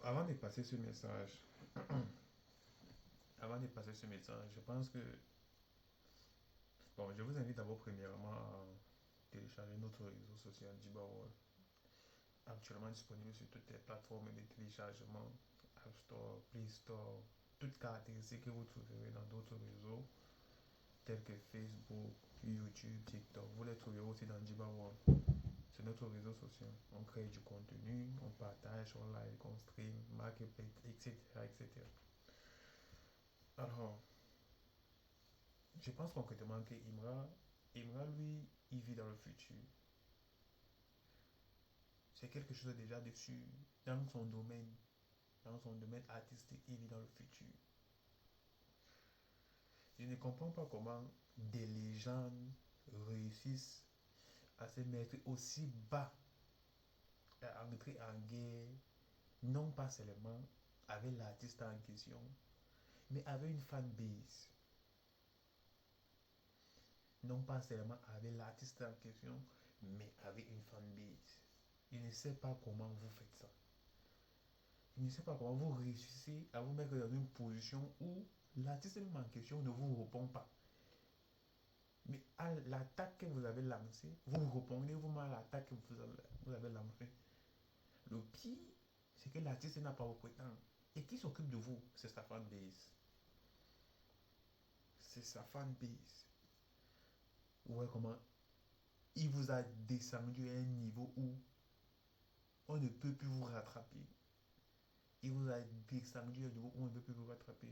Avant de passer ce message, avant de passer ce message, je pense que, bon, je vous invite d'abord premièrement à télécharger notre réseau social Jibawa, actuellement disponible sur toutes les plateformes de téléchargement, App Store, Play Store, toutes caractéristiques que vous trouverez dans d'autres réseaux, tels que Facebook, YouTube, TikTok. Vous les trouverez aussi dans Jibawa. C'est notre réseau social. On crée du contenu, on partage, on like, on stream, marketplace, etc., etc. Alors, je pense concrètement que Imra, lui, il vit dans le futur. C'est quelque chose déjà dessus, dans son domaine artistique, il vit dans le futur. Je ne comprends pas comment des légendes réussissent à se mettre aussi bas, à entrer en guerre, non pas seulement avec l'artiste en question, mais avec une fanbase. Non pas seulement avec l'artiste en question, mais avec une fanbase. Je ne sais pas comment vous faites ça. Je ne sais pas comment vous réussissez à vous mettre dans une position où l'artiste même en question ne vous répond pas. Mais à l'attaque que vous avez lancée, vous répondez vous-même à l'attaque que vous avez lancée. Le pire, c'est que l'artiste n'a pas vos temps. Et qui s'occupe de vous? C'est sa fanbase. C'est sa fanbase. Ouais, comment il vous a descendu à un niveau où on ne peut plus vous rattraper. Il vous a descendu à un niveau où on ne peut plus vous rattraper.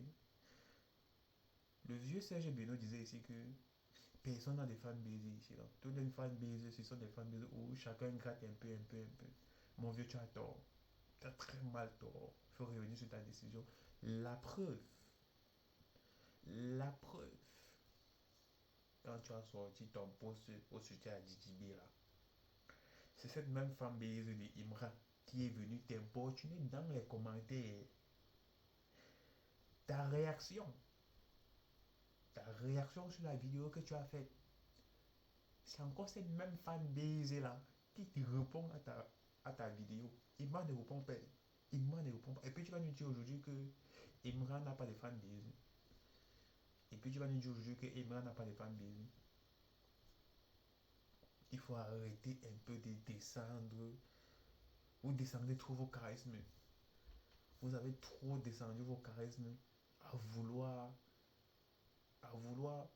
Le vieux Serge Beno disait ici que personne n'a des fanbases ici. Là. Toutes les fanbases, ce sont des fanbases où chacun gratte un peu, un peu, un peu. Mon vieux, tu as tort. Tu as très mal tort. Il faut revenir sur ta décision. La preuve, la preuve, quand tu as sorti ton post au sujet à DJB là, c'est cette même fanbase de Imra qui est venue t'importuner dans les commentaires. Ta réaction, ta réaction sur la vidéo que tu as faite, c'est encore cette même fanbase là qui te répond à ta vidéo. Imran ne répond pas. Imran ne répond pas. Et puis tu vas nous dire aujourd'hui que Imran n'a pas de fanbase. Et puis tu vas nous dire aujourd'hui que Imran n'a pas de fanbase. Il faut arrêter un peu de descendre. Vous descendez trop vos charismes. Vous avez trop descendu vos charismes à vouloir, à vouloir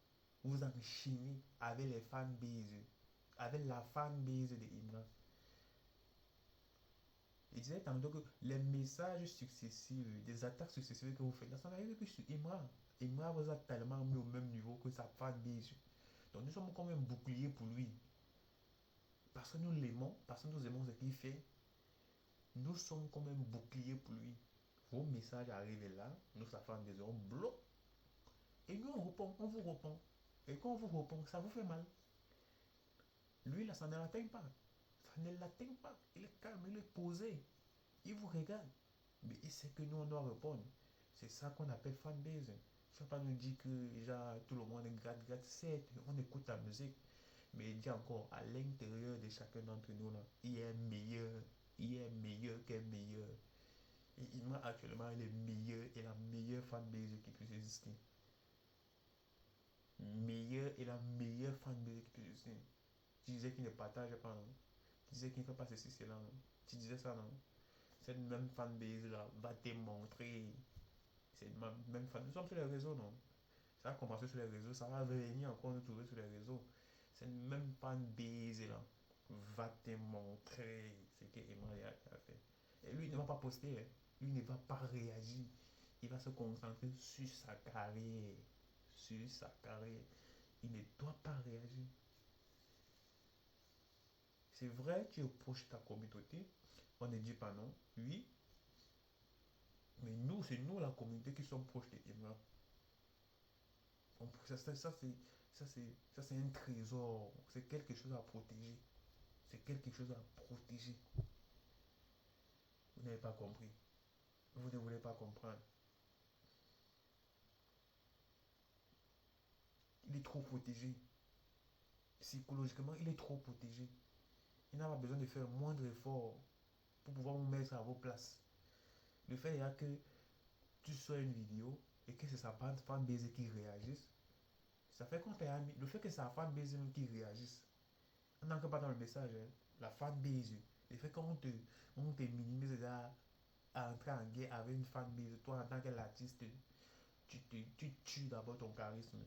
vous enchaîner avec les fanbases. Avec la fanbase de Imran. Il disait tantôt que les messages successifs, des attaques successives que vous faites, ça n'arrive plus sur Imra. Imra vous a tellement mis au même niveau que sa fanbase. Donc nous sommes comme un bouclier pour lui. Parce que nous l'aimons, parce que nous aimons ce qu'il fait, nous sommes comme un bouclier pour lui. Vos messages arrivent là, nous, sa fanbase, on bloque. Et nous, on répond, on vous répond. Et quand on vous répond, ça vous fait mal. Lui, là, ça ne l'atteint pas. Ça ne l'atteint pas. Il est calme, il est posé. Il vous regarde. Mais il sait que nous, on doit répondre. C'est ça qu'on appelle fanbase. Il ne faut pas nous dire que genre, tout le monde gratte, gratte. Certes, on écoute la musique. Mais il dit encore, à l'intérieur de chacun d'entre nous, là, il est meilleur. Il est meilleur qu'un meilleur. Et il m'a actuellement le meilleur et la meilleure fanbase qui puisse exister. Meilleur et la meilleure fanbase qui puisse exister. Tu disais qu'il ne partage pas, non? Tu disais qu'il ne fait pas ceci, cela, non? Tu disais ça, non? Cette même fanbase là va te montrer. C'est même fan. Nous sommes sur les réseaux, non? Ça a commencé sur les réseaux, ça va venir encore nous trouver sur les réseaux. Cette même fanbase là va te montrer ce que Emmanuel a fait. Et lui, il ne va pas poster, hein. Lui ne va pas réagir. Il va se concentrer sur sa carrière. Sur sa carrière. Il ne doit pas réagir. C'est vrai, tu es proche de ta communauté. On ne dit pas non. Oui, mais nous, c'est nous la communauté qui sommes proches de Imran. Ça, c'est un trésor. C'est quelque chose à protéger. C'est quelque chose à protéger. Vous n'avez pas compris. Vous ne voulez pas comprendre. Il est trop protégé. Psychologiquement, il est trop protégé. Il n'a pas besoin de faire moindre effort pour pouvoir vous mettre à vos places. Le fait est que tu sors une vidéo et que c'est sa fanbase qui réagisse, ça fait qu'on t'est ami. Le fait que c'est sa fanbase qui réagisse, on n'entre pas dans le message, hein. La fanbase, le fait on te minimise déjà à entrer en guerre avec une fanbase, toi en tant qu'artiste, tu tues d'abord ton charisme.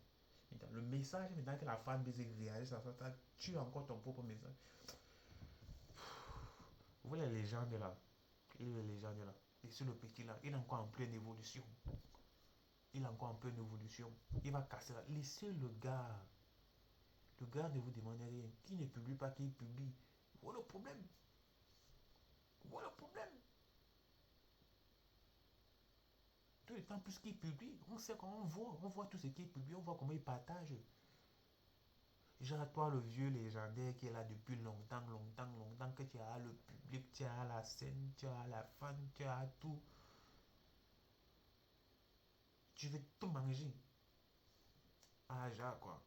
Le message, maintenant que la fanbase réagisse à ça, ça tue encore ton propre message. Vous voyez les légendes là, les légendes là. Et sur le petit là, il est encore en pleine évolution. Il est encore en pleine évolution. Il va casser là. Laissez le gars. Le gars ne vous demande rien. Qui ne publie pas, qui publie. Voilà le problème. Voilà le problème. Tout le temps plus qu'il publie, on sait comment on voit tout ce qu'il publie, on voit comment il partage. Genre toi le vieux légendaire qui est là depuis longtemps, longtemps, longtemps, que tu as le public, tu as la scène, tu as la fan, tu as tout. Tu veux tout manger. Ah, genre quoi.